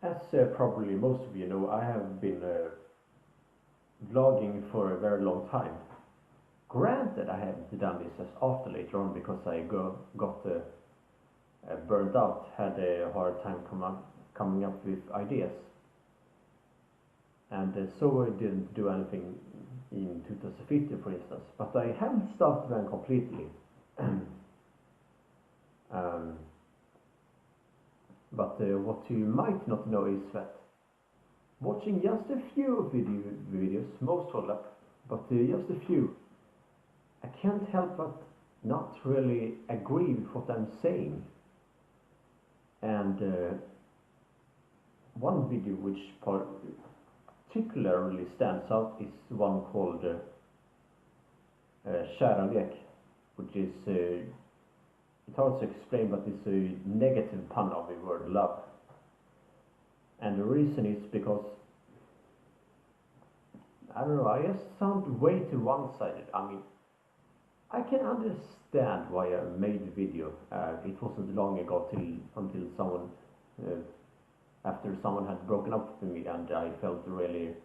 As probably most of you know, I have been vlogging for a very long time. Granted, I haven't done this as often later on because I got burnt out, had a hard time coming up with ideas, and so I didn't do anything in 2015, for instance. But I haven't stopped them completely. um, but what you might not know is that watching just a few videos, most hold up, but just a few, I can't help but not really agree with what I'm saying. And one video which particularly stands out is one called Kärlek, which is, it's hard to explain, but it's a negative pun of the word love. And the reason is because, I don't know, I just sound way too one-sided. I mean, I can understand why I made the video. It wasn't long ago until someone, after someone had broken up with me, and I felt really,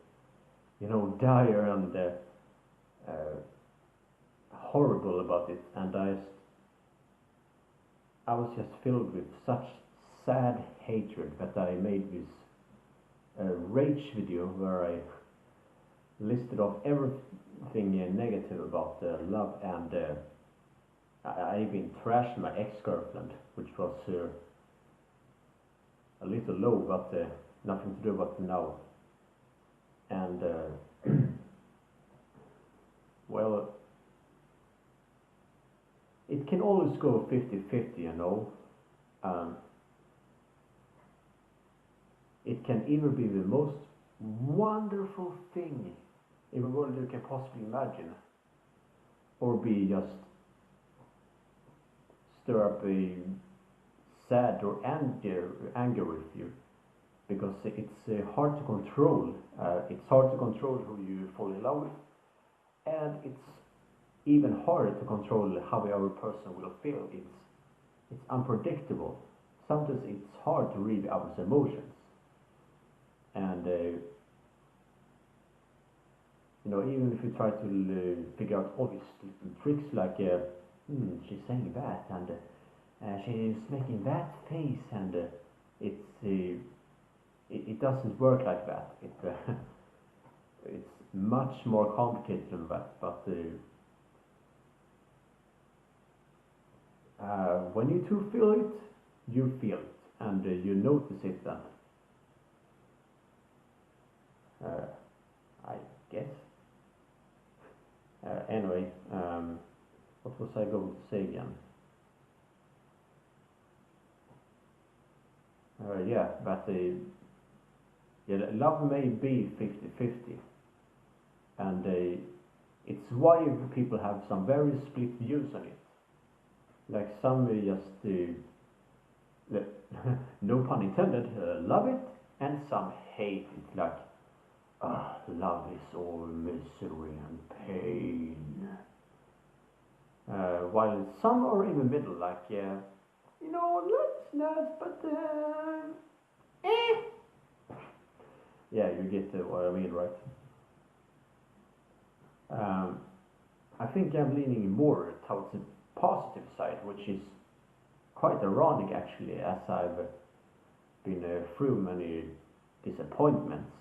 dire and horrible about it. And I was just filled with such sad hatred that I made this rage video where I listed off everything negative about love, and I even trashed my ex-girlfriend, which was a little low, but nothing to do about now. And well, it can always go 50-50, Um, it can either be the most wonderful thing in the world you can possibly imagine, or be just stir up a sad or anger with you, because it's hard to control. It's hard to control who you fall in love with, and it's even harder to control how the other person will feel. It's unpredictable. Sometimes it's hard to read others' emotions, and even if you try to figure out all these little tricks, like she's saying that, and she's making that face, and it doesn't work like that. It's much more complicated than that. But when you two feel it, you feel it, and you notice it then. I guess. Anyway, what was I going to say again? Yeah, but love may be 50-50, and it's why people have some very split views on it. Like some just, no pun intended, love it, and some hate it. Like, love is all misery and pain. While some are in the middle, like, that's nice, but yeah, you get what I mean, right? I think I'm leaning more towards the positive side, which is quite ironic actually, as I've been through many disappointments,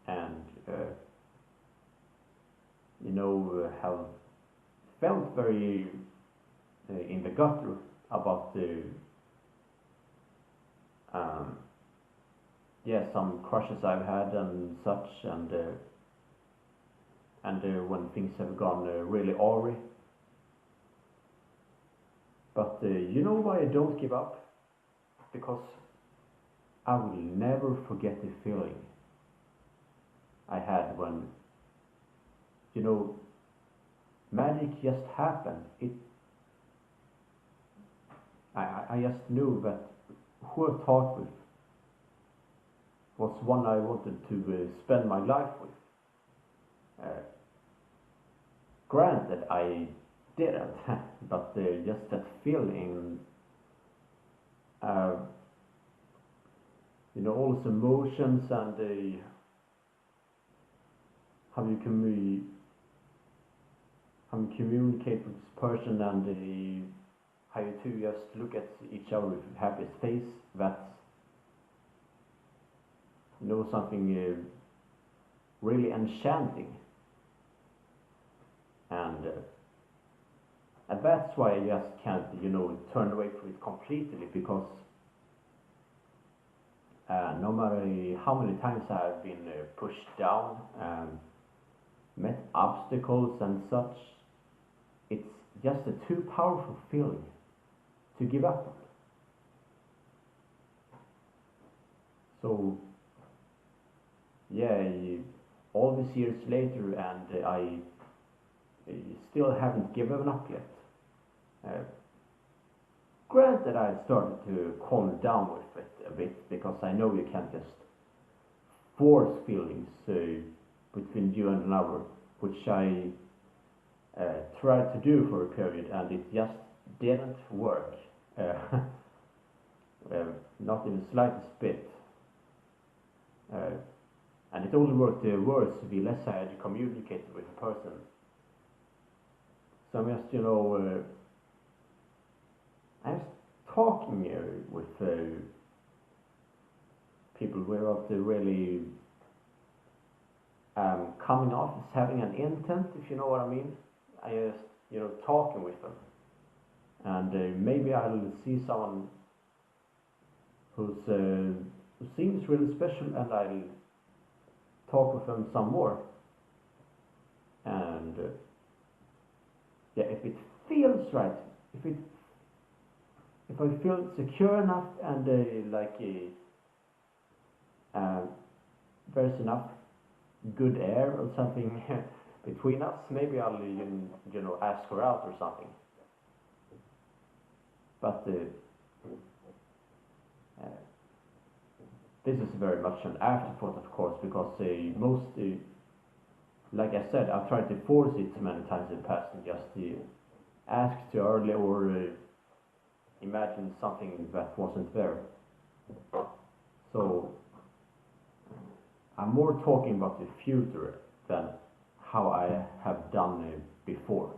and have felt very in the gutter about the some crushes I've had and such, and when things have gone really awry. But you know why I don't give up? Because I will never forget the feeling I had when, magic just happened. I just knew that who I talked with was one I wanted to spend my life with. Granted, I didn't, but just that feeling all those emotions and how you how you communicate with this person and how you two just look at each other with happiest face. That's something really enchanting, and that's why I just can't turn away from it completely, because no matter how many times I've been pushed down, met obstacles and such, it's just a too powerful feeling to give up on. So yeah, all these years later, and I still haven't given up yet. Granted, I started to calm down with it a bit, because I know you can't just force feelings between you and another, which I tried to do for a period, and it just didn't work. Not in the slightest bit. And it only worked worse the less I had communicated with a person. So I'm just, I'm just talking with people without really coming off as having an intent, if you know what I mean. I just, talking with them. And maybe I'll see someone who seems really special, and I'll talk with them some more. And yeah, if it feels right, if I feel secure enough, and there's enough good air or something between us, maybe I'll ask her out or something. But this is very much an afterthought, of course, because most, like I said, I've tried to force it many times in the past, and just ask too early, or imagine something that wasn't there. So I'm more talking about the future than how I have done before.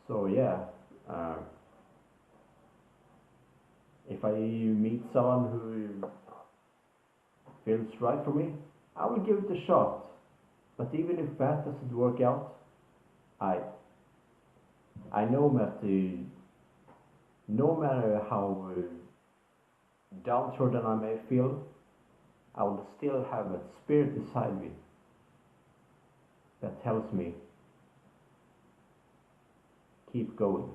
So yeah, if I meet someone who feels right for me, I will give it a shot. But even if that doesn't work out, I know that no matter how downtrodden I may feel, I will still have that spirit inside me that tells me, keep going.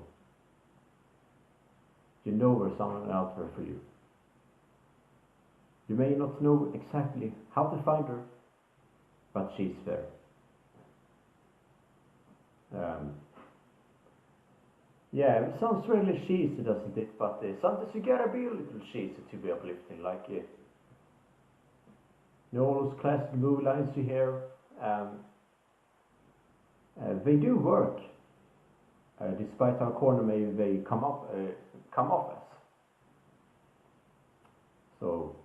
You know there's someone out there for you. You may not know exactly how to find her, but she's there. Yeah, it sounds really cheesy, doesn't it? But sometimes you gotta be a little cheesy to be uplifting, like all those classic movie lines you hear. They do work, despite how corny they come off as. So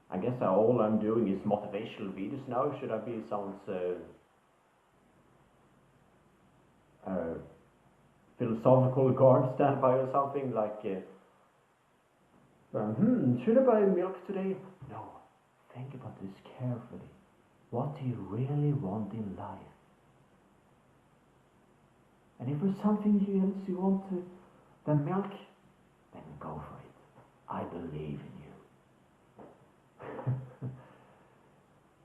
I guess all I'm doing is motivational videos now. Should I be someone's philosophical guard standby or something, like should I buy milk today? No, think about this carefully. What do you really want in life? And if there's something else you want than milk, then go for it. I believe in you.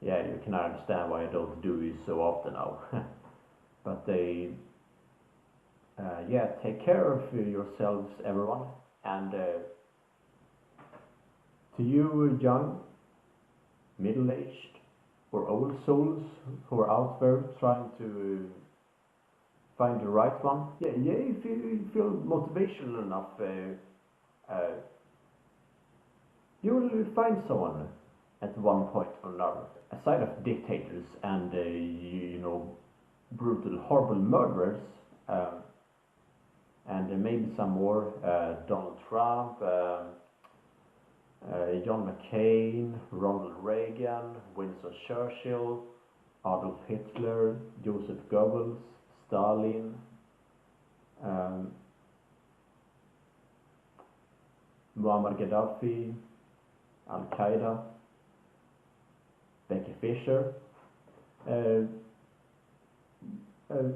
Yeah, you can understand why I don't do this so often now. But yeah, take care of yourselves, everyone. And to you young, middle-aged, or old souls who are out there trying to find the right one, yeah, if you feel motivational enough, you will find someone at one point or another. Aside of dictators and brutal, horrible murderers, and maybe some more. Donald Trump, John McCain, Ronald Reagan, Winston Churchill, Adolf Hitler, Joseph Goebbels, Stalin, um, Muammar Gaddafi, Al Qaeda, Becky Fisher. Uh, uh,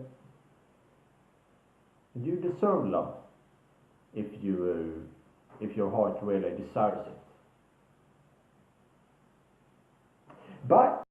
you deserve love if your heart really desires it.